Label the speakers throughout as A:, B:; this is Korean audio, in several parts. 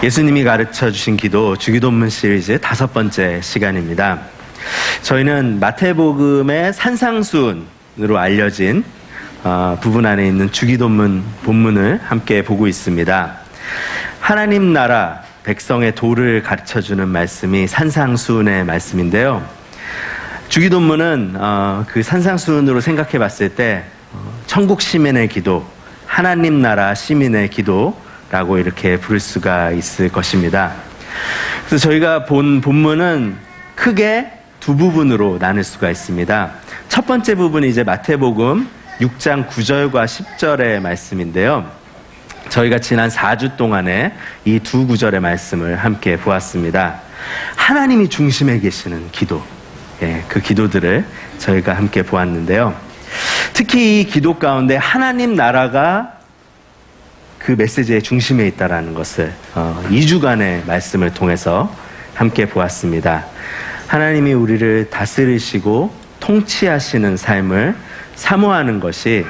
A: 예수님이 가르쳐 주신 기도 주기도문 시리즈 5번째 시간입니다. 저희는 마태복음의 산상수훈으로 알려진 부분 안에 있는 주기도문 본문을 함께 보고 있습니다. 하나님 나라 백성의 도를 가르쳐주는 말씀이 산상수훈의 말씀인데요. 주기도문은 그 산상수훈으로 생각해 봤을 때 천국 시민의 기도, 하나님 나라 시민의 기도라고 이렇게 부를 수가 있을 것입니다. 그래서 저희가 본 본문은 크게 두 부분으로 나눌 수가 있습니다. 첫 번째 부분이 이제 마태복음 6장 9절과 10절의 말씀인데요. 저희가 지난 4주 동안에 이 두 구절의 말씀을 함께 보았습니다. 하나님이 중심에 계시는 기도, 그 기도들을 저희가 함께 보았는데요. 특히 이 기도 가운데 하나님 나라가 그 메시지의 중심에 있다는 것을 2주간의 말씀을 통해서 함께 보았습니다. 하나님이 우리를 다스리시고 통치하시는 삶을 사모하는 것이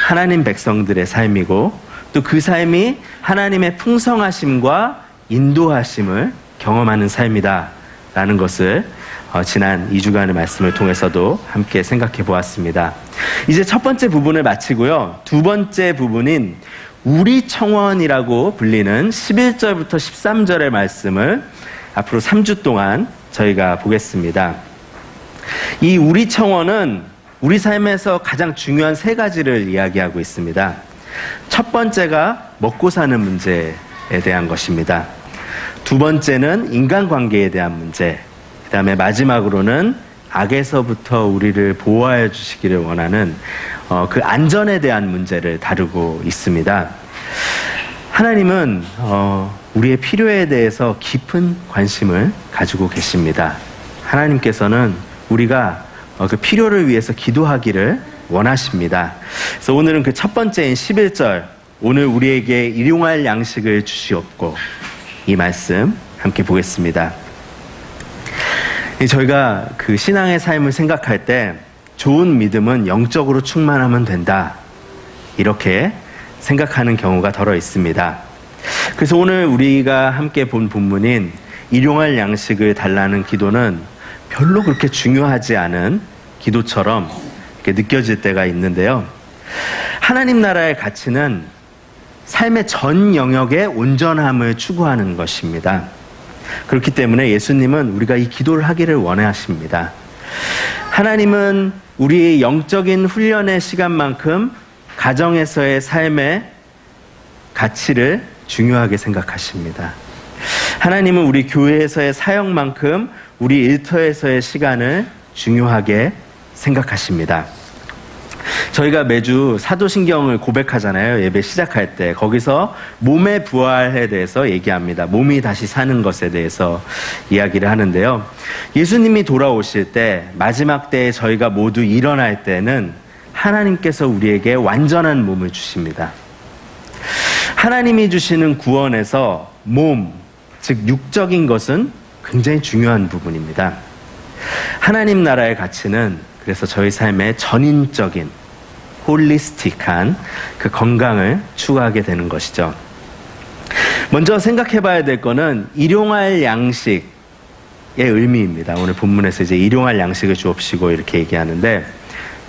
A: 하나님 백성들의 삶이고, 또 그 삶이 하나님의 풍성하심과 인도하심을 경험하는 삶이다 라는 것을 지난 2주간의 말씀을 통해서도 함께 생각해 보았습니다. 이제 첫 번째 부분을 마치고요, 두 번째 부분인 우리 청원이라고 불리는 11절부터 13절의 말씀을 앞으로 3주 동안 저희가 보겠습니다. 이 우리 청원은 우리 삶에서 가장 중요한 세 가지를 이야기하고 있습니다. 첫 번째가 먹고 사는 문제에 대한 것입니다. 두 번째는 인간관계에 대한 문제, 그 다음에 마지막으로는 악에서부터 우리를 보호해 주시기를 원하는 그 안전에 대한 문제를 다루고 있습니다. 하나님은 우리의 필요에 대해서 깊은 관심을 가지고 계십니다. 하나님께서는 우리가 그 필요를 위해서 기도하기를 원하십니다. 그래서 오늘은 그 첫 번째인 11절, 오늘 우리에게 일용할 양식을 주시옵고, 이 말씀 함께 보겠습니다. 저희가 그 신앙의 삶을 생각할 때 좋은 믿음은 영적으로 충만하면 된다, 이렇게 생각하는 경우가 덜어 있습니다. 그래서 오늘 우리가 함께 본 본문인 일용할 양식을 달라는 기도는 별로 그렇게 중요하지 않은 기도처럼 이렇게 느껴질 때가 있는데요. 하나님 나라의 가치는 삶의 전 영역의 온전함을 추구하는 것입니다. 그렇기 때문에 예수님은 우리가 이 기도를 하기를 원하십니다. 하나님은 우리의 영적인 훈련의 시간만큼 가정에서의 삶의 가치를 중요하게 생각하십니다. 하나님은 우리 교회에서의 사역만큼 우리 일터에서의 시간을 중요하게 생각하십니다. 저희가 매주 사도신경을 고백하잖아요. 예배 시작할 때. 거기서 몸의 부활에 대해서 얘기합니다. 몸이 다시 사는 것에 대해서 이야기를 하는데요. 예수님이 돌아오실 때, 마지막 때에 저희가 모두 일어날 때는 하나님께서 우리에게 완전한 몸을 주십니다. 하나님이 주시는 구원에서 몸, 즉 육적인 것은 굉장히 중요한 부분입니다. 하나님 나라의 가치는 그래서 저희 삶의 전인적인, 홀리스틱한 그 건강을 추구하게 되는 것이죠. 먼저 생각해 봐야 될 거는 일용할 양식의 의미입니다. 오늘 본문에서 이제 일용할 양식을 주옵시고 이렇게 얘기하는데,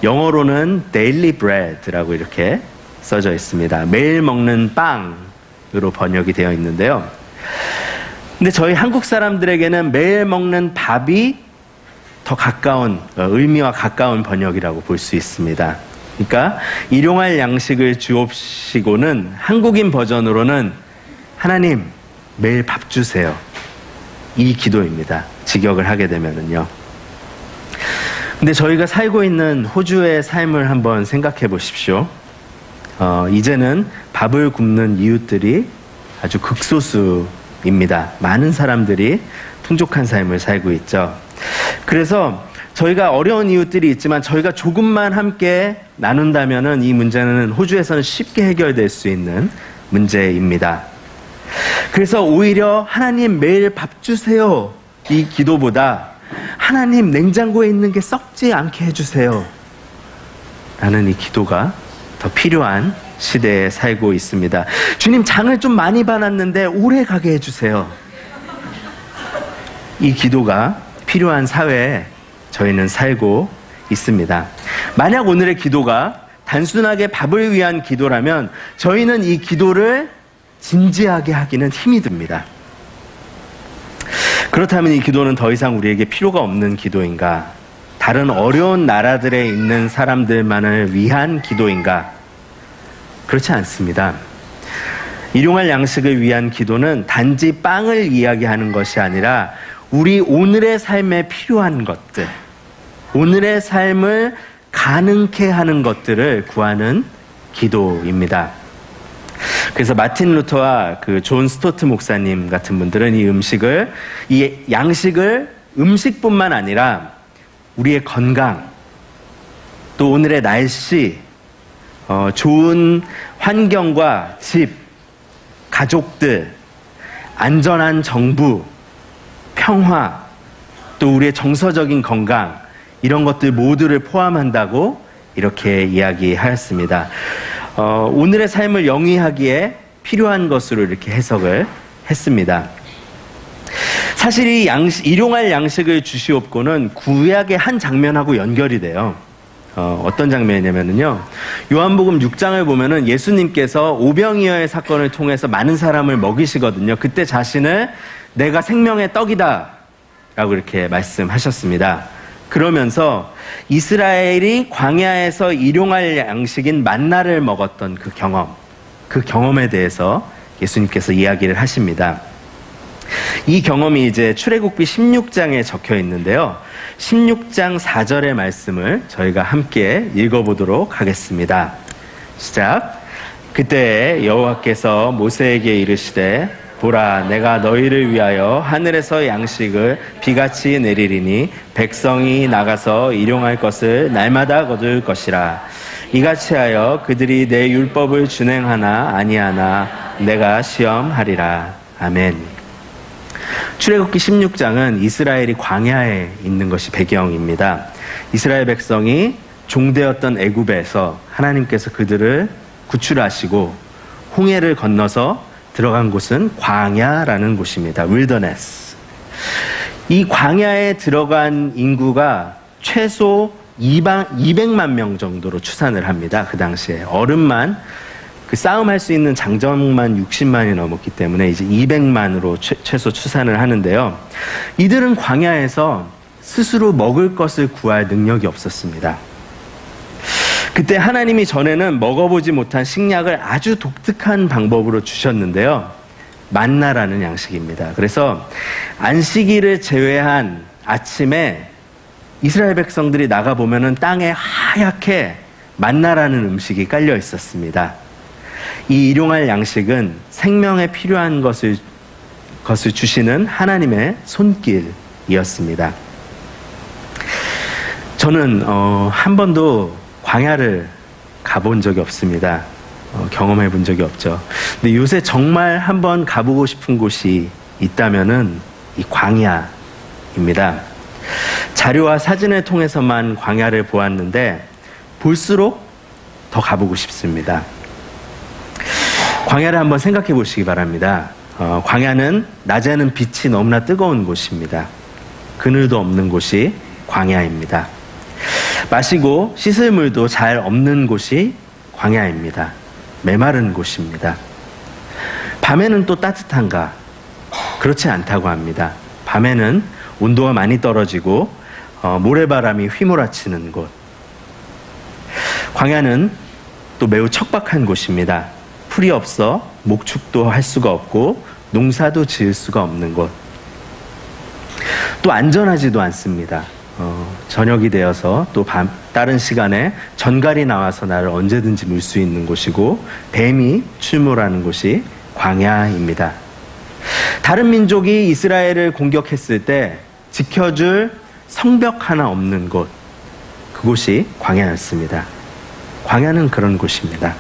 A: 영어로는 daily bread라고 이렇게 써져 있습니다. 매일 먹는 빵으로 번역이 되어 있는데요. 근데 저희 한국 사람들에게는 매일 먹는 밥이 더 가까운, 의미와 가까운 번역이라고 볼 수 있습니다. 그러니까 일용할 양식을 주옵시고는 한국인 버전으로는 하나님 매일 밥 주세요, 이 기도입니다. 직역을 하게 되면은요. 근데 저희가 살고 있는 호주의 삶을 한번 생각해 보십시오. 이제는 밥을 굶는 이웃들이 아주 극소수입니다. 많은 사람들이 풍족한 삶을 살고 있죠. 그래서 저희가 어려운 이웃들이 있지만 저희가 조금만 함께 나눈다면은 이 문제는 호주에서는 쉽게 해결될 수 있는 문제입니다. 그래서 오히려 하나님 매일 밥 주세요, 이 기도보다 하나님 냉장고에 있는 게 썩지 않게 해주세요 라는 이 기도가 더 필요한 시대에 살고 있습니다. 주님, 장을 좀 많이 봐놨는데 오래 가게 해주세요. 이 기도가 필요한 사회에 저희는 살고 있습니다. 만약 오늘의 기도가 단순하게 밥을 위한 기도라면 저희는 이 기도를 진지하게 하기는 힘이 듭니다. 그렇다면 이 기도는 더 이상 우리에게 필요가 없는 기도인가? 다른 어려운 나라들에 있는 사람들만을 위한 기도인가? 그렇지 않습니다. 일용할 양식을 위한 기도는 단지 빵을 이야기하는 것이 아니라 우리 오늘의 삶에 필요한 것들, 오늘의 삶을 가능케 하는 것들을 구하는 기도입니다. 그래서 마틴 루터와 존 스토트 목사님 같은 분들은 이 양식을 음식뿐만 아니라 우리의 건강, 또 오늘의 날씨, 좋은 환경과 집, 가족들, 안전한 정부, 평화, 또 우리의 정서적인 건강, 이런 것들 모두를 포함한다고 이렇게 이야기하였습니다. 오늘의 삶을 영위하기에 필요한 것으로 이렇게 해석을 했습니다. 사실 이 일용할 양식을 주시옵고는 구약의 한 장면하고 연결이 돼요. 어떤 장면이냐면요, 요한복음 6장을 보면은 예수님께서 오병이어의 사건을 통해서 많은 사람을 먹이시거든요. 그때 자신을 내가 생명의 떡이다 라고 이렇게 말씀하셨습니다. 그러면서 이스라엘이 광야에서 일용할 양식인 만나를 먹었던 그 경험에 대해서 예수님께서 이야기를 하십니다. 이 경험이 이제 출애굽기 16장에 적혀 있는데요. 16장 4절의 말씀을 저희가 함께 읽어보도록 하겠습니다. 시작. 그때 여호와께서 모세에게 이르시되 보라, 내가 너희를 위하여 하늘에서 양식을 비같이 내리리니 백성이 나가서 일용할 것을 날마다 거둘 것이라. 이같이 하여 그들이 내 율법을 준행하나 아니하나 내가 시험하리라. 아멘. 출애굽기 16장은 이스라엘이 광야에 있는 것이 배경입니다. 이스라엘 백성이 종되었던 애굽에서 하나님께서 그들을 구출하시고 홍해를 건너서 들어간 곳은 광야라는 곳입니다. 윌더네스. 이 광야에 들어간 인구가 최소 200만 명 정도로 추산을 합니다. 그 당시에 얼음만 싸움할 수 있는 장정만 60만이 넘었기 때문에 이제 200만으로 최소 추산을 하는데요. 이들은 광야에서 스스로 먹을 것을 구할 능력이 없었습니다. 그때 하나님이 전에는 먹어보지 못한 식량을 아주 독특한 방법으로 주셨는데요. 만나라는 양식입니다. 그래서 안식일을 제외한 아침에 이스라엘 백성들이 나가보면은 땅에 하얗게 만나라는 음식이 깔려 있었습니다. 이 일용할 양식은 생명에 필요한 것을 주시는 하나님의 손길이었습니다. 저는 한 번도 광야를 가본 적이 없습니다. 경험해 본 적이 없죠. 근데 요새 정말 한번 가보고 싶은 곳이 있다면은 이 광야입니다. 자료와 사진을 통해서만 광야를 보았는데 볼수록 더 가보고 싶습니다. 광야를 한번 생각해 보시기 바랍니다. 광야는 낮에는 빛이 너무나 뜨거운 곳입니다. 그늘도 없는 곳이 광야입니다. 마시고 씻을 물도 잘 없는 곳이 광야입니다. 메마른 곳입니다. 밤에는 또 따뜻한가? 그렇지 않다고 합니다. 밤에는 온도가 많이 떨어지고 모래바람이 휘몰아치는 곳. 광야는 또 매우 척박한 곳입니다. 풀이 없어 목축도 할 수가 없고 농사도 지을 수가 없는 곳. 또 안전하지도 않습니다. 저녁이 되어서 또 다른 시간에 전갈이 나와서 나를 언제든지 물 수 있는 곳이고 뱀이 출몰하는 곳이 광야입니다. 다른 민족이 이스라엘을 공격했을 때 지켜줄 성벽 하나 없는 곳, 그곳이 광야였습니다. 광야는 그런 곳입니다.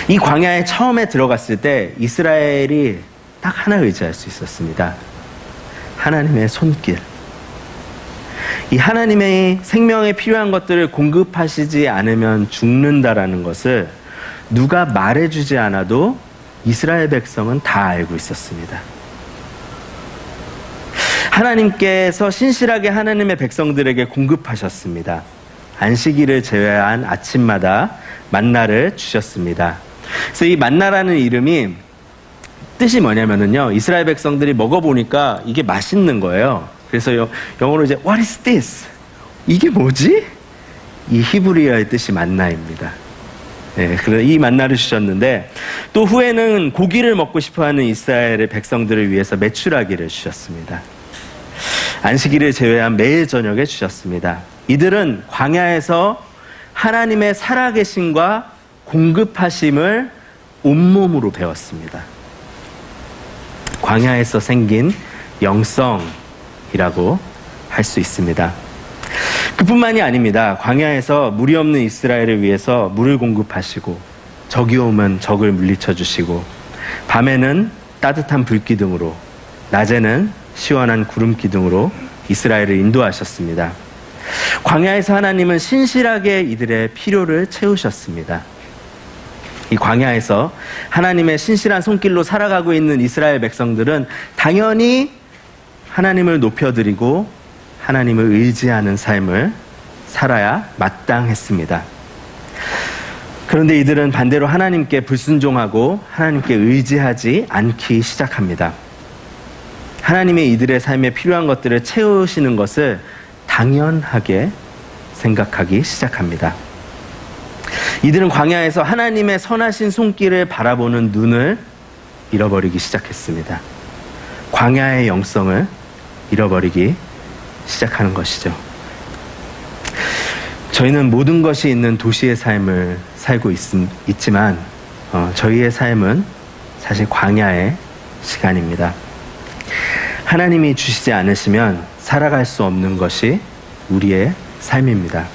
A: 이 광야에 처음에 들어갔을 때 이스라엘이 딱 하나 의지할 수 있었습니다. 하나님의 손길. 이 하나님의 생명에 필요한 것들을 공급하시지 않으면 죽는다라는 것을 누가 말해주지 않아도 이스라엘 백성은 다 알고 있었습니다. 하나님께서 신실하게 하나님의 백성들에게 공급하셨습니다. 안식일을 제외한 아침마다 만나를 주셨습니다. 그래서 이 만나라는 이름이 뜻이 뭐냐면요, 이스라엘 백성들이 먹어보니까 이게 맛있는 거예요. 그래서 영어로 이제 What is this? 이게 뭐지? 이 히브리어의 뜻이 만나입니다. 네, 그래서 이 만나를 주셨는데, 또 후에는 고기를 먹고 싶어하는 이스라엘의 백성들을 위해서 메추라기를 주셨습니다. 안식일을 제외한 매일 저녁에 주셨습니다. 이들은 광야에서 하나님의 살아계심과 공급하심을 온몸으로 배웠습니다. 광야에서 생긴 영성이라고 할 수 있습니다. 그뿐만이 아닙니다. 광야에서 물이 없는 이스라엘을 위해서 물을 공급하시고, 적이 오면 적을 물리쳐 주시고, 밤에는 따뜻한 불기둥으로, 낮에는 시원한 구름기둥으로 이스라엘을 인도하셨습니다. 광야에서 하나님은 신실하게 이들의 필요를 채우셨습니다. 이 광야에서 하나님의 신실한 손길로 살아가고 있는 이스라엘 백성들은 당연히 하나님을 높여드리고 하나님을 의지하는 삶을 살아야 마땅했습니다. 그런데 이들은 반대로 하나님께 불순종하고 하나님께 의지하지 않기 시작합니다. 하나님의 이들의 삶에 필요한 것들을 채우시는 것을 당연하게 생각하기 시작합니다. 이들은 광야에서 하나님의 선하신 손길을 바라보는 눈을 잃어버리기 시작했습니다. 광야의 영성을 잃어버리기 시작하는 것이죠. 저희는 모든 것이 있는 도시의 삶을 살고 있지만 저희의 삶은 사실 광야의 시간입니다. 하나님이 주시지 않으시면 살아갈 수 없는 것이 우리의 삶입니다.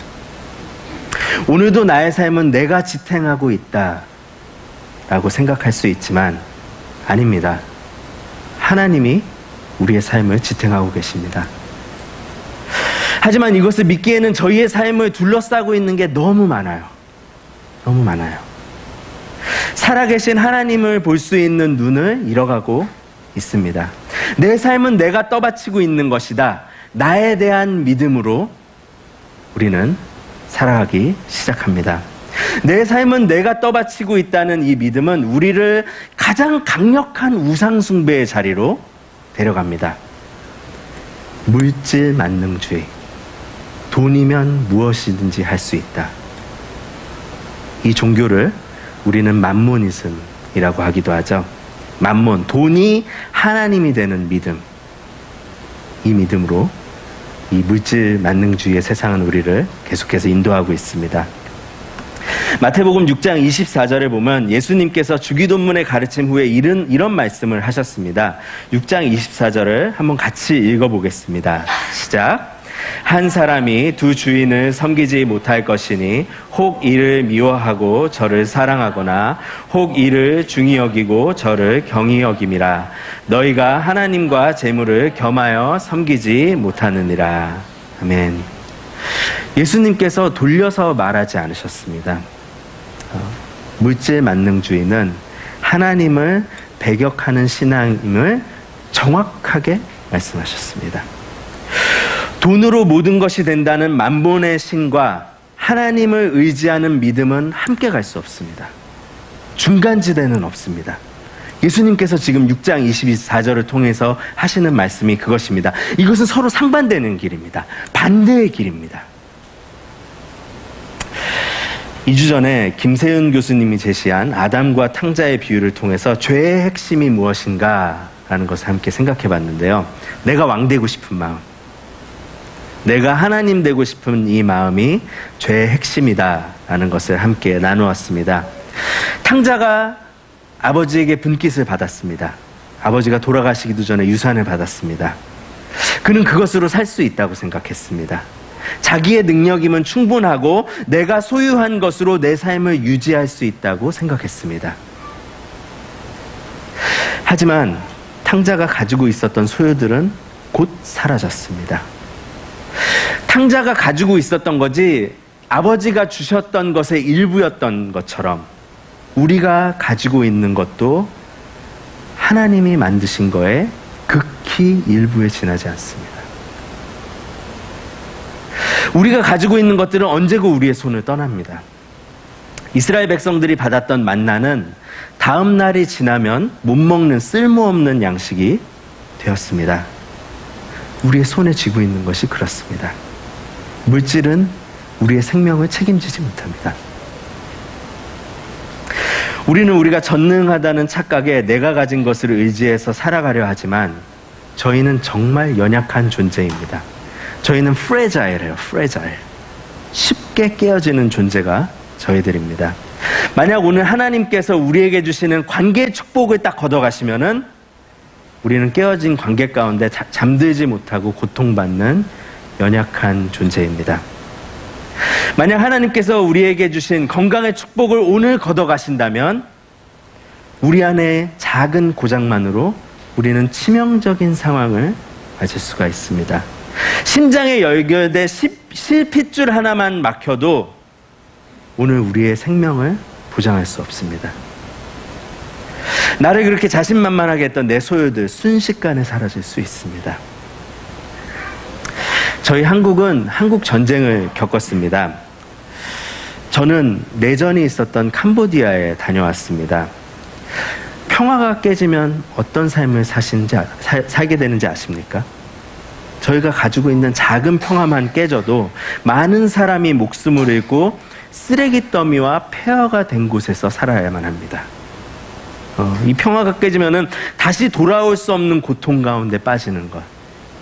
A: 오늘도 나의 삶은 내가 지탱하고 있다 라고 생각할 수 있지만 아닙니다. 하나님이 우리의 삶을 지탱하고 계십니다. 하지만 이것을 믿기에는 저희의 삶을 둘러싸고 있는 게 너무 많아요. 너무 많아요. 살아계신 하나님을 볼 수 있는 눈을 잃어가고 있습니다. 내 삶은 내가 떠받치고 있는 것이다. 나에 대한 믿음으로 우리는 살아가기 시작합니다. 내 삶은 내가 떠받치고 있다는 이 믿음은 우리를 가장 강력한 우상숭배의 자리로 데려갑니다. 물질 만능주의. 돈이면 무엇이든지 할 수 있다. 이 종교를 우리는 맘모니즘이라고 하기도 하죠. 맘몬, 돈이 하나님이 되는 믿음. 이 믿음으로 이 물질 만능주의의 세상은 우리를 계속해서 인도하고 있습니다. 마태복음 6장 24절에 보면 예수님께서 주기도문의 가르침 후에 이런 말씀을 하셨습니다. 6장 24절을 한번 같이 읽어보겠습니다. 시작. 한 사람이 두 주인을 섬기지 못할 것이니 혹 이를 미워하고 저를 사랑하거나 혹 이를 중히 여기고 저를 경히 여김이라. 너희가 하나님과 재물을 겸하여 섬기지 못하느니라. 아멘. 예수님께서 돌려서 말하지 않으셨습니다. 물질 만능주의는 하나님을 배격하는 신앙임을 정확하게 말씀하셨습니다. 돈으로 모든 것이 된다는 만본의 신과 하나님을 의지하는 믿음은 함께 갈 수 없습니다. 중간지대는 없습니다. 예수님께서 지금 6장 24절을 통해서 하시는 말씀이 그것입니다. 이것은 서로 상반되는 길입니다. 반대의 길입니다. 2주 전에 김세윤 교수님이 제시한 아담과 탕자의 비유를 통해서 죄의 핵심이 무엇인가 라는 것을 함께 생각해 봤는데요. 내가 왕 되고 싶은 마음, 내가 하나님 되고 싶은 이 마음이 죄의 핵심이다 라는 것을 함께 나누었습니다. 탕자가 아버지에게 분깃을 받았습니다. 아버지가 돌아가시기도 전에 유산을 받았습니다. 그는 그것으로 살 수 있다고 생각했습니다. 자기의 능력이면 충분하고 내가 소유한 것으로 내 삶을 유지할 수 있다고 생각했습니다. 하지만 탕자가 가지고 있었던 소유들은 곧 사라졌습니다. 탕자가 가지고 있었던 것이 아버지가 주셨던 것의 일부였던 것처럼 우리가 가지고 있는 것도 하나님이 만드신 거에 극히 일부에 지나지 않습니다. 우리가 가지고 있는 것들은 언제고 우리의 손을 떠납니다. 이스라엘 백성들이 받았던 만나는 다음 날이 지나면 못 먹는 쓸모없는 양식이 되었습니다. 우리의 손에 쥐고 있는 것이 그렇습니다. 물질은 우리의 생명을 책임지지 못합니다. 우리는 우리가 전능하다는 착각에 내가 가진 것을 의지해서 살아가려 하지만 저희는 정말 연약한 존재입니다. 저희는 fragile. 쉽게 깨어지는 존재가 저희들입니다. 만약 오늘 하나님께서 우리에게 주시는 관계의 축복을 딱 걷어가시면은 우리는 깨어진 관계 가운데 잠들지 못하고 고통받는 연약한 존재입니다. 만약 하나님께서 우리에게 주신 건강의 축복을 오늘 걷어가신다면 우리 안에 작은 고장만으로 우리는 치명적인 상황을 맞을 수가 있습니다. 심장에 열결돼 실핏줄 하나만 막혀도 오늘 우리의 생명을 보장할 수 없습니다. 나를 그렇게 자신만만하게 했던 내 소유들 순식간에 사라질 수 있습니다. 저희 한국은 한국 전쟁을 겪었습니다. 저는 내전이 있었던 캄보디아에 다녀왔습니다. 평화가 깨지면 어떤 삶을 살게 되는지 아십니까? 저희가 가지고 있는 작은 평화만 깨져도 많은 사람이 목숨을 잃고 쓰레기 더미와 폐허가 된 곳에서 살아야만 합니다. 이 평화가 깨지면은 다시 돌아올 수 없는 고통 가운데 빠지는 것.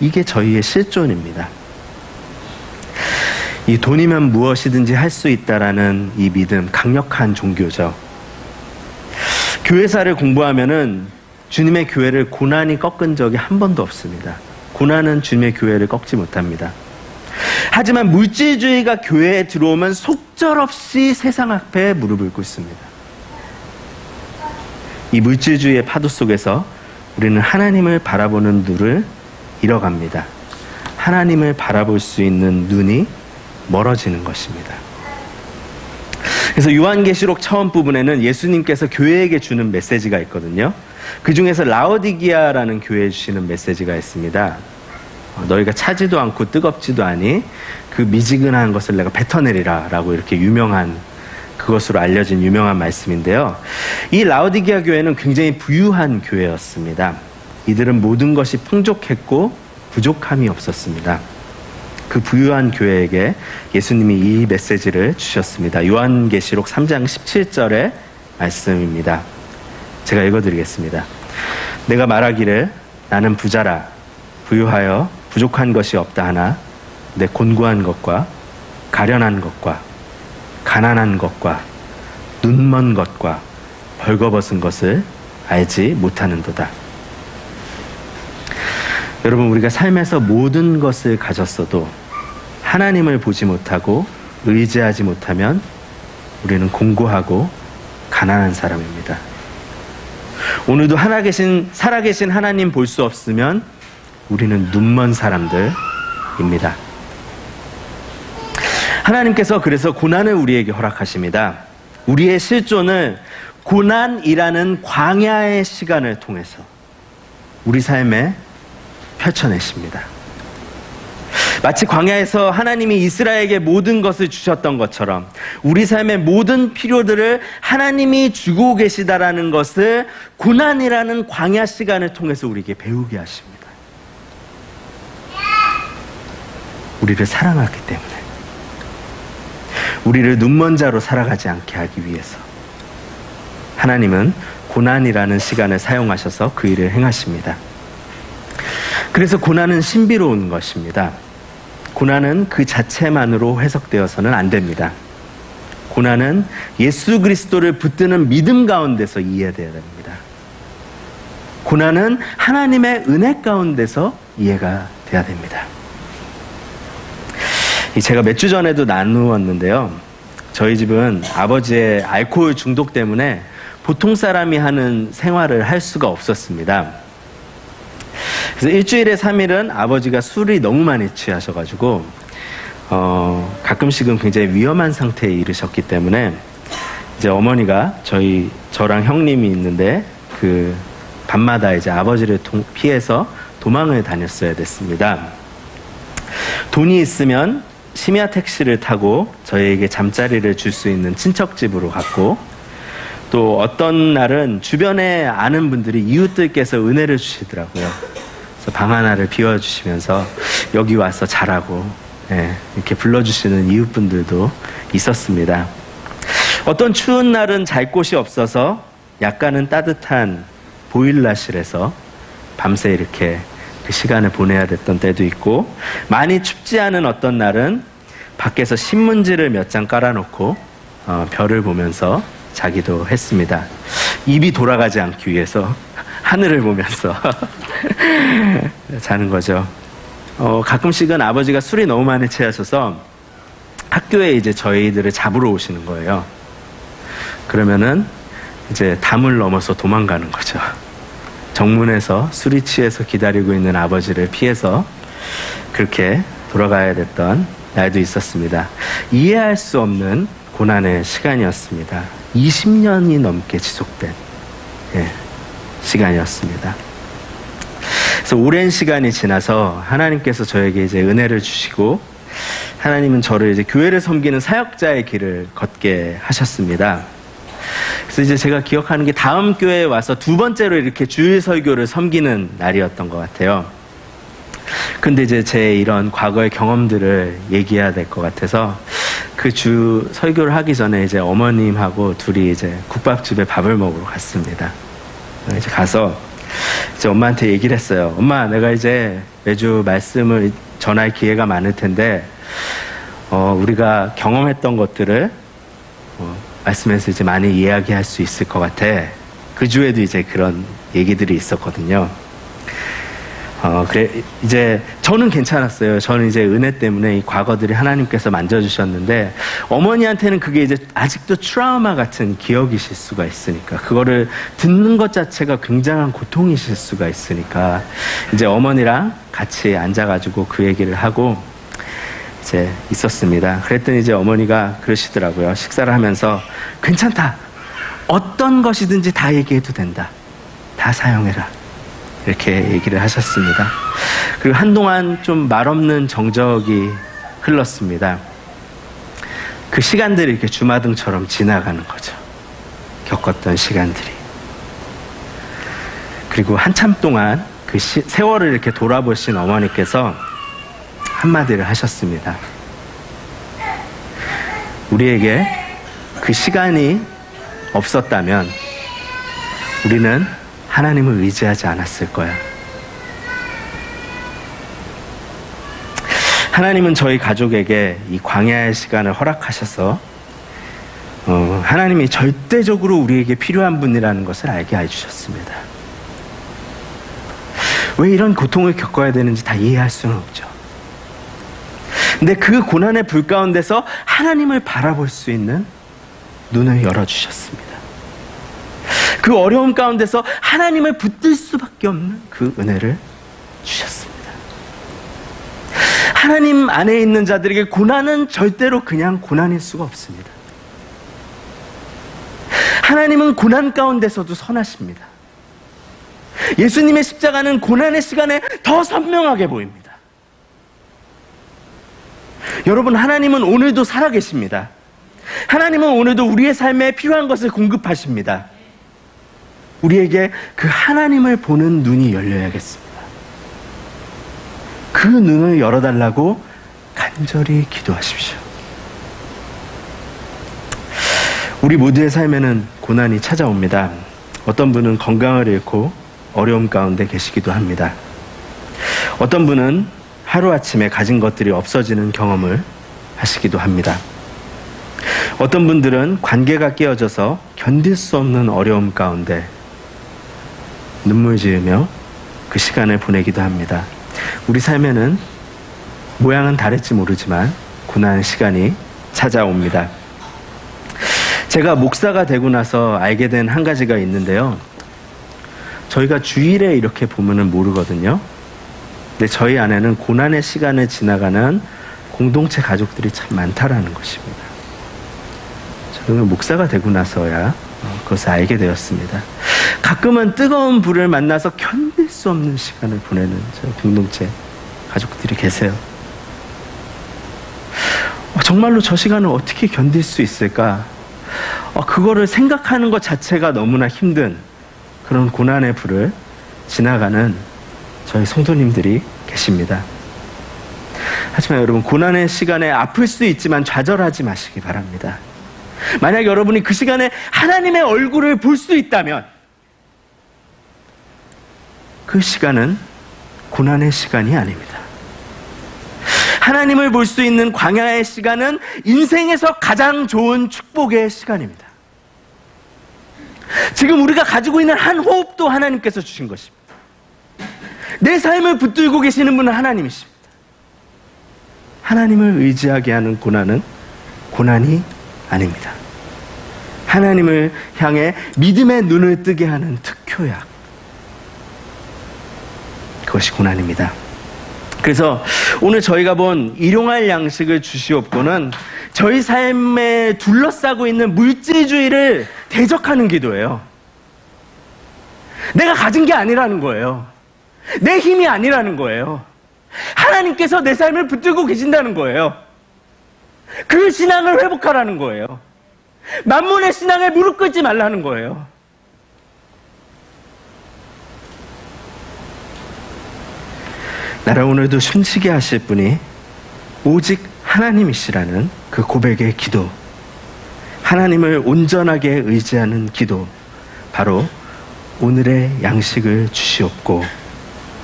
A: 이게 저희의 실존입니다. 이 돈이면 무엇이든지 할 수 있다라는 이 믿음, 강력한 종교죠. 교회사를 공부하면은 주님의 교회를 고난이 꺾은 적이 한 번도 없습니다. 고난은 주님의 교회를 꺾지 못합니다. 하지만 물질주의가 교회에 들어오면 속절없이 세상 앞에 무릎을 꿇습니다. 이 물질주의의 파도 속에서 우리는 하나님을 바라보는 눈을 잃어갑니다. 하나님을 바라볼 수 있는 눈이 멀어지는 것입니다. 그래서 요한계시록 처음 부분에는 예수님께서 교회에게 주는 메시지가 있거든요. 그 중에서 라오디기아라는 교회에 주시는 메시지가 있습니다. 너희가 차지도 않고 뜨겁지도 아니 그 미지근한 것을 내가 뱉어내리라 라고 이렇게 유명한 그것으로 알려진 유명한 말씀인데요. 이 라오디기아 교회는 굉장히 부유한 교회였습니다. 이들은 모든 것이 풍족했고 부족함이 없었습니다. 그 부유한 교회에게 예수님이 이 메시지를 주셨습니다. 요한계시록 3장 17절의 말씀입니다. 제가 읽어드리겠습니다. 내가 말하기를 나는 부자라 부유하여 부족한 것이 없다 하나 내 곤고한 것과 가련한 것과 가난한 것과 눈먼 것과 벌거벗은 것을 알지 못하는도다. 여러분, 우리가 삶에서 모든 것을 가졌어도 하나님을 보지 못하고 의지하지 못하면 우리는 공고하고 가난한 사람입니다. 오늘도 살아계신 하나님 볼 수 없으면 우리는 눈먼 사람들입니다. 하나님께서 그래서 고난을 우리에게 허락하십니다. 우리의 실존을 고난이라는 광야의 시간을 통해서 우리 삶에 펼쳐내십니다. 마치 광야에서 하나님이 이스라엘에게 모든 것을 주셨던 것처럼 우리 삶의 모든 필요들을 하나님이 주고 계시다라는 것을 고난이라는 광야 시간을 통해서 우리에게 배우게 하십니다. 우리를 사랑하기 때문에, 우리를 눈먼 자로 살아가지 않게 하기 위해서 하나님은 고난이라는 시간을 사용하셔서 그 일을 행하십니다. 그래서 고난은 신비로운 것입니다. 고난은 그 자체만으로 해석되어서는 안 됩니다. 고난은 예수 그리스도를 붙드는 믿음 가운데서 이해되어야 됩니다. 고난은 하나님의 은혜 가운데서 이해가 돼야 됩니다. 제가 몇 주 전에도 나누었는데요. 저희 집은 아버지의 알코올 중독 때문에 보통 사람이 하는 생활을 할 수가 없었습니다. 그래서 일주일에 3일은 아버지가 술이 너무 많이 취하셔가지고 가끔씩은 굉장히 위험한 상태에 이르셨기 때문에 이제 어머니가 저랑 형님이 있는데 그 밤마다 이제 아버지를 피해서 도망을 다녔어야 됐습니다. 돈이 있으면 심야 택시를 타고 저희에게 잠자리를 줄 수 있는 친척 집으로 갔고, 또 어떤 날은 주변에 아는 분들이 이웃들께서 은혜를 주시더라고요. 그래서 방 하나를 비워주시면서 여기 와서 자라고 이렇게 불러주시는 이웃분들도 있었습니다. 어떤 추운 날은 잘 곳이 없어서 약간은 따뜻한 보일러실에서 밤새 이렇게 그 시간을 보내야 됐던 때도 있고, 많이 춥지 않은 어떤 날은 밖에서 신문지를 몇 장 깔아놓고 별을 보면서 자기도 했습니다. 입이 돌아가지 않기 위해서 하늘을 보면서 자는 거죠. 가끔씩은 아버지가 술이 너무 많이 취하셔서 학교에 이제 저희들을 잡으러 오시는 거예요. 그러면은 이제 담을 넘어서 도망가는 거죠. 정문에서 술이 취해서 기다리고 있는 아버지를 피해서 그렇게 돌아가야 됐던 날도 있었습니다. 이해할 수 없는 고난의 시간이었습니다. 20년이 넘게 지속된 시간이었습니다. 그래서 오랜 시간이 지나서 하나님께서 저에게 이제 은혜를 주시고, 하나님은 저를 이제 교회를 섬기는 사역자의 길을 걷게 하셨습니다. 그래서 이제 제가 기억하는 게 다음 교회에 와서 두 번째로 이렇게 주일 설교를 섬기는 날이었던 것 같아요. 근데 이제 제 이런 과거의 경험들을 얘기해야 될 것 같아서 그 주 설교를 하기 전에 이제 어머님하고 둘이 이제 국밥집에 밥을 먹으러 갔습니다. 이제 가서 이제 엄마한테 얘기를 했어요. 엄마, 내가 이제 매주 말씀을 전할 기회가 많을 텐데, 우리가 경험했던 것들을 말씀에서 이제 많이 이야기할 수 있을 것 같아. 그 주에도 이제 그런 얘기들이 있었거든요. 그래, 이제 저는 괜찮았어요. 저는 이제 은혜 때문에 이 과거들이 하나님께서 만져주셨는데, 어머니한테는 그게 이제 아직도 트라우마 같은 기억이실 수가 있으니까, 그거를 듣는 것 자체가 굉장한 고통이실 수가 있으니까, 이제 어머니랑 같이 앉아가지고 그 얘기를 하고 이제 있었습니다. 그랬더니 이제 어머니가 그러시더라고요. 식사를 하면서, 괜찮다. 어떤 것이든지 다 얘기해도 된다. 다 사용해라. 이렇게 얘기를 하셨습니다. 그리고 한동안 좀 말없는 정적이 흘렀습니다. 그 시간들이 이렇게 주마등처럼 지나가는 거죠. 겪었던 시간들이. 그리고 한참 동안 그 세월을 이렇게 돌아보신 어머니께서 한마디를 하셨습니다. 우리에게 그 시간이 없었다면 우리는 하나님을 의지하지 않았을 거야. 하나님은 저희 가족에게 이 광야의 시간을 허락하셔서 하나님이 절대적으로 우리에게 필요한 분이라는 것을 알게 해주셨습니다. 왜 이런 고통을 겪어야 되는지 다 이해할 수는 없죠. 근데 그 고난의 불 가운데서 하나님을 바라볼 수 있는 눈을 열어주셨습니다. 그 어려움 가운데서 하나님을 붙들 수밖에 없는 그 은혜를 주셨습니다. 하나님 안에 있는 자들에게 고난은 절대로 그냥 고난일 수가 없습니다. 하나님은 고난 가운데서도 선하십니다. 예수님의 십자가는 고난의 시간에 더 선명하게 보입니다. 여러분, 하나님은 오늘도 살아계십니다. 하나님은 오늘도 우리의 삶에 필요한 것을 공급하십니다. 우리에게 그 하나님을 보는 눈이 열려야겠습니다. 그 눈을 열어달라고 간절히 기도하십시오. 우리 모두의 삶에는 고난이 찾아옵니다. 어떤 분은 건강을 잃고 어려움 가운데 계시기도 합니다. 어떤 분은 하루아침에 가진 것들이 없어지는 경험을 하시기도 합니다. 어떤 분들은 관계가 깨어져서 견딜 수 없는 어려움 가운데 눈물 지으며 그 시간을 보내기도 합니다. 우리 삶에는 모양은 다를지 모르지만 고난 시간이 찾아옵니다. 제가 목사가 되고 나서 알게 된 한 가지가 있는데요. 저희가 주일에 이렇게 보면은 모르거든요. 근데 저희 안에는 고난의 시간을 지나가는 공동체 가족들이 참 많다라는 것입니다. 저는 목사가 되고 나서야 그것을 알게 되었습니다. 가끔은 뜨거운 불을 만나서 견딜 수 없는 시간을 보내는 저 공동체 가족들이 계세요. 정말로 저 시간을 어떻게 견딜 수 있을까? 그거를 생각하는 것 자체가 너무나 힘든 그런 고난의 불을 지나가는 저희 성도님들이 계십니다. 하지만 여러분, 고난의 시간에 아플 수 있지만 좌절하지 마시기 바랍니다. 만약 여러분이 그 시간에 하나님의 얼굴을 볼 수 있다면 그 시간은 고난의 시간이 아닙니다. 하나님을 볼 수 있는 광야의 시간은 인생에서 가장 좋은 축복의 시간입니다. 지금 우리가 가지고 있는 한 호흡도 하나님께서 주신 것입니다. 내 삶을 붙들고 계시는 분은 하나님이십니다. 하나님을 의지하게 하는 고난은 고난이 아닙니다. 하나님을 향해 믿음의 눈을 뜨게 하는 특효약, 그것이 고난입니다. 그래서 오늘 저희가 본 일용할 양식을 주시옵고는 저희 삶에 둘러싸고 있는 물질주의를 대적하는 기도예요. 내가 가진 게 아니라는 거예요. 내 힘이 아니라는 거예요. 하나님께서 내 삶을 붙들고 계신다는 거예요. 그 신앙을 회복하라는 거예요. 만몬의 신앙에 무릎 꿇지 말라는 거예요. 나를 오늘도 숨쉬게 하실 분이 오직 하나님이시라는 그 고백의 기도, 하나님을 온전하게 의지하는 기도, 바로 오늘의 양식을 주시옵고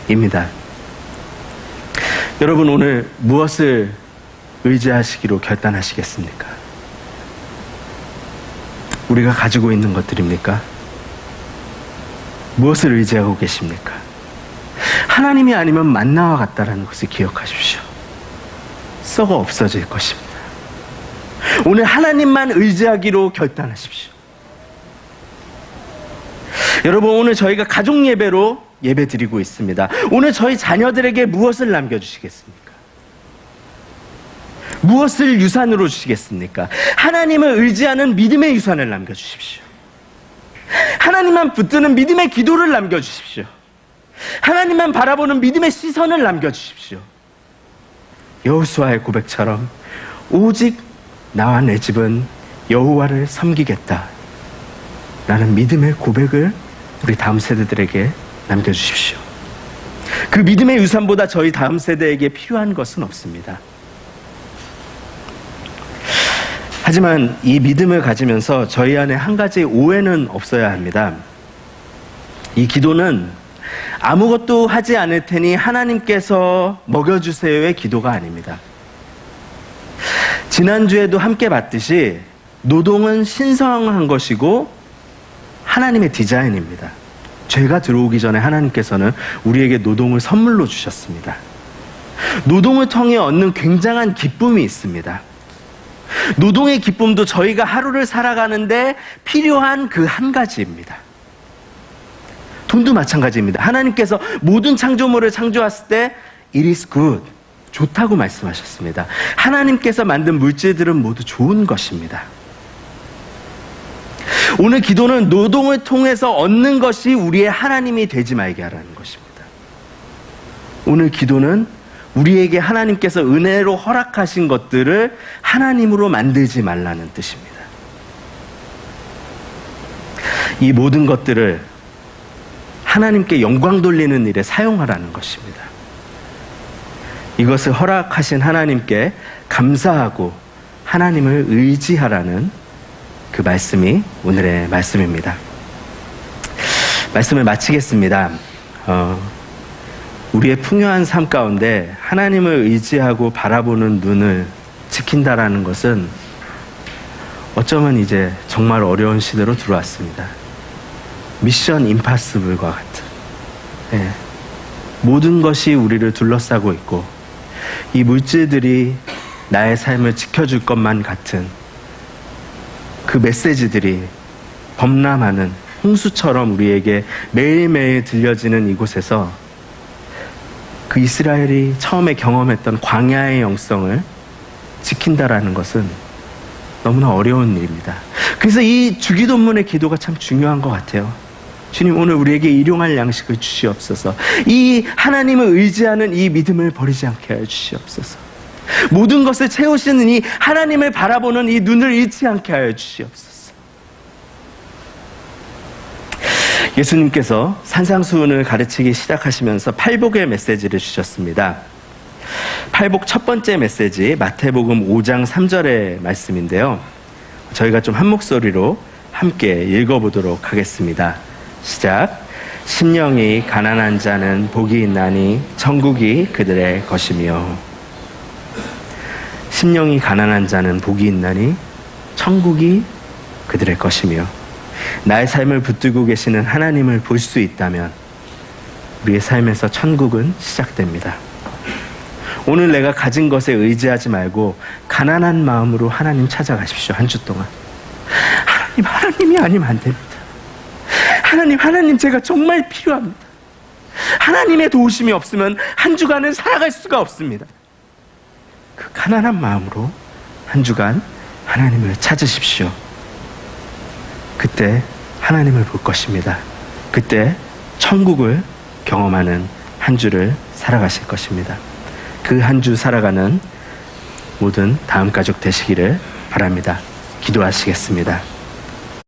A: 입니다. 여러분, 오늘 무엇을 의지하시기로 결단하시겠습니까? 우리가 가지고 있는 것들입니까? 무엇을 의지하고 계십니까? 하나님이 아니면 만나와 같다라는 것을 기억하십시오. 썩어 없어질 것입니다. 오늘 하나님만 의지하기로 결단하십시오. 여러분, 오늘 저희가 가족 예배로 예배 드리고 있습니다. 오늘 저희 자녀들에게 무엇을 남겨주시겠습니까? 무엇을 유산으로 주시겠습니까? 하나님을 의지하는 믿음의 유산을 남겨주십시오. 하나님만 붙드는 믿음의 기도를 남겨주십시오. 하나님만 바라보는 믿음의 시선을 남겨주십시오. 여호수아의 고백처럼 오직 나와 내 집은 여호와를 섬기겠다 라는 믿음의 고백을 우리 다음 세대들에게 남겨주십시오. 그 믿음의 유산보다 저희 다음 세대에게 필요한 것은 없습니다. 하지만 이 믿음을 가지면서 저희 안에 한 가지 오해는 없어야 합니다. 이 기도는 아무것도 하지 않을 테니 하나님께서 먹여주세요의 기도가 아닙니다. 지난주에도 함께 봤듯이 노동은 신성한 것이고 하나님의 디자인입니다. 죄가 들어오기 전에 하나님께서는 우리에게 노동을 선물로 주셨습니다. 노동을 통해 얻는 굉장한 기쁨이 있습니다. 노동의 기쁨도 저희가 하루를 살아가는데 필요한 그 한 가지입니다. 돈도 마찬가지입니다. 하나님께서 모든 창조물을 창조했을 때 it is good, 좋다고 말씀하셨습니다. 하나님께서 만든 물질들은 모두 좋은 것입니다. 오늘 기도는 노동을 통해서 얻는 것이 우리의 하나님이 되지 말게 하라는 것입니다. 오늘 기도는 우리에게 하나님께서 은혜로 허락하신 것들을 하나님으로 만들지 말라는 뜻입니다. 이 모든 것들을 하나님께 영광 돌리는 일에 사용하라는 것입니다. 이것을 허락하신 하나님께 감사하고 하나님을 의지하라는 그 말씀이 오늘의 말씀입니다. 말씀을 마치겠습니다. 우리의 풍요한 삶 가운데 하나님을 의지하고 바라보는 눈을 지킨다라는 것은 어쩌면 이제 정말 어려운 시대로 들어왔습니다. 미션 임파서블과 같은, 모든 것이 우리를 둘러싸고 있고 이 물질들이 나의 삶을 지켜줄 것만 같은 그 메시지들이 범람하는 홍수처럼 우리에게 매일매일 들려지는 이곳에서 그 이스라엘이 처음에 경험했던 광야의 영성을 지킨다라는 것은 너무나 어려운 일입니다. 그래서 이 주기도문의 기도가 참 중요한 것 같아요. 주님, 오늘 우리에게 일용할 양식을 주시옵소서. 이 하나님을 의지하는 이 믿음을 버리지 않게 하여 주시옵소서. 모든 것을 채우시는 이 하나님을 바라보는 이 눈을 잃지 않게 하여 주시옵소서. 예수님께서 산상수훈을 가르치기 시작하시면서 팔복의 메시지를 주셨습니다. 팔복 첫 번째 메시지 마태복음 5장 3절의 말씀인데요. 저희가 좀 한 목소리로 함께 읽어보도록 하겠습니다. 시작. 심령이 가난한 자는 복이 있나니 천국이 그들의 것이며. 심령이 가난한 자는 복이 있나니 천국이 그들의 것이며. 나의 삶을 붙들고 계시는 하나님을 볼 수 있다면 우리의 삶에서 천국은 시작됩니다. 오늘 내가 가진 것에 의지하지 말고 가난한 마음으로 하나님 찾아가십시오. 한 주 동안. 하나님이 아니면 안 됩니다. 하나님 제가 정말 필요합니다. 하나님의 도우심이 없으면 한 주간은 살아갈 수가 없습니다. 그 가난한 마음으로 한 주간 하나님을 찾으십시오. 그때 하나님을 볼 것입니다. 그때 천국을 경험하는 한 주를 살아가실 것입니다. 그 한 주 살아가는 모든 다음 가족 되시기를 바랍니다. 기도하시겠습니다.